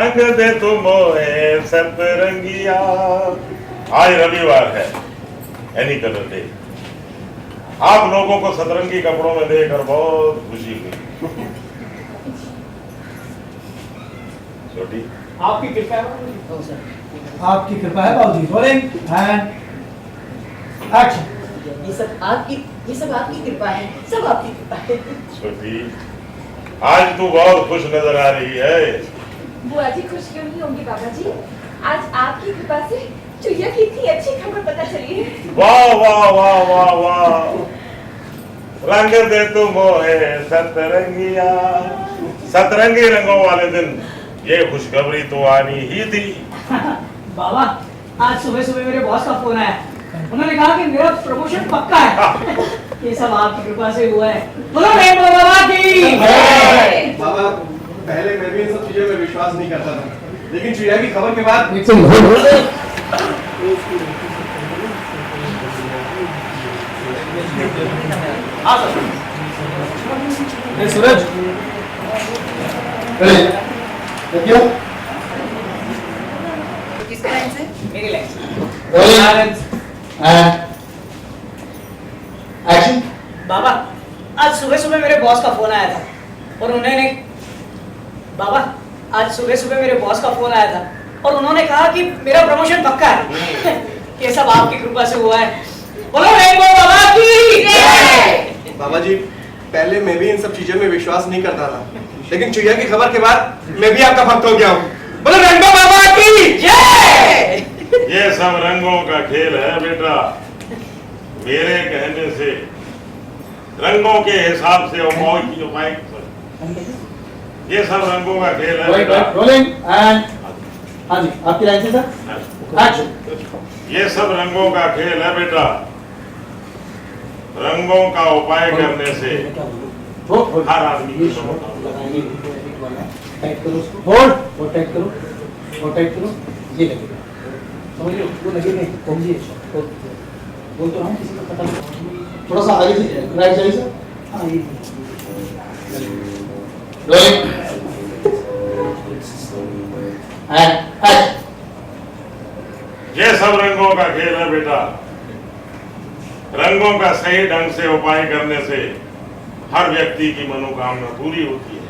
रंग दे तुम मोहे सतरंगिया। आज रविवार है, एनी कलर डे। आप लोगों को सतरंगी कपड़ों में देखकर बहुत खुशी हुई। छोटी आपकी कृपा है, आपकी कृपा है बाबूजी। Rolling and action. ये सब आपकी कृपा है, सब आपकी कृपा है। छोटी, आज तू बहुत खुश नजर आ रही है। बुआ जी खुश क्यों नहीं होंगी बाबा जी? आज आपकी कृपा से चुईया की इतनी अच्छी खबर पता चली है। वाह वाह वाह वाह वाह, रंग दे तुम मोहे सतरंगिया। सतरंगी रंगों वाले दिन ये खुशखबरी तो आनी ही थी। बाबा, आज सुबह सुबह मेरे बॉस का फोन आया। उन्होंने कहा कि मेरा प्रमोशन पक्का है। ये सब आपकी कृपा से हुआ है। बोलो बाबा की। बाबा, पहले मैं भी इन सब चीजों में विश्वास नहीं करता था, लेकिन चिड़िया की खबर के बाद सूरज, क्यों? किसके लाइन से? मेरी लाइन एक्शन। बाबा, आज सुबह सुबह मेरे बॉस का फोन आया था और उन्होंने कहा कि मेरा प्रमोशन पक्का है। ये सब आपकी कृपा से हुआ है। बोलो रेनबो बाबा की। बाबा जी, पहले मैं भी इन सब चीजों में विश्वास नहीं करता था, लेकिन चिड़िया की खबर के बाद मैं भी आपका भक्त हो गया हूँ। बोलो रंगो बाबा की जय। ये सब रंगों का खेल है बेटा। मेरे कहने से रंगों के हिसाब से ये सब रंगों का खेल है बेटा। रोलिंग एंड हाँ जी, आपकी लाइन से सर एक्शन। ये सब रंगों का खेल है बेटा। रंगों का उपाय करने से हर आदमी की मनोकामना। टाइट करो उसको, होल्ड और टाइट करो और टाइट करो। ये लगेगा, समझ लो, वो लगेगा समझिए। बोल तो हम किसी को पता नहीं। थोड़ा सा आगे से राइट साइड से। हाँ ये रोलिंग एंड एक्शन। ये सब रंगों का खेल है बेटा। रंगों का सही ढंग से उपाय करने से हर व्यक्ति की मनोकामना पूरी होती है।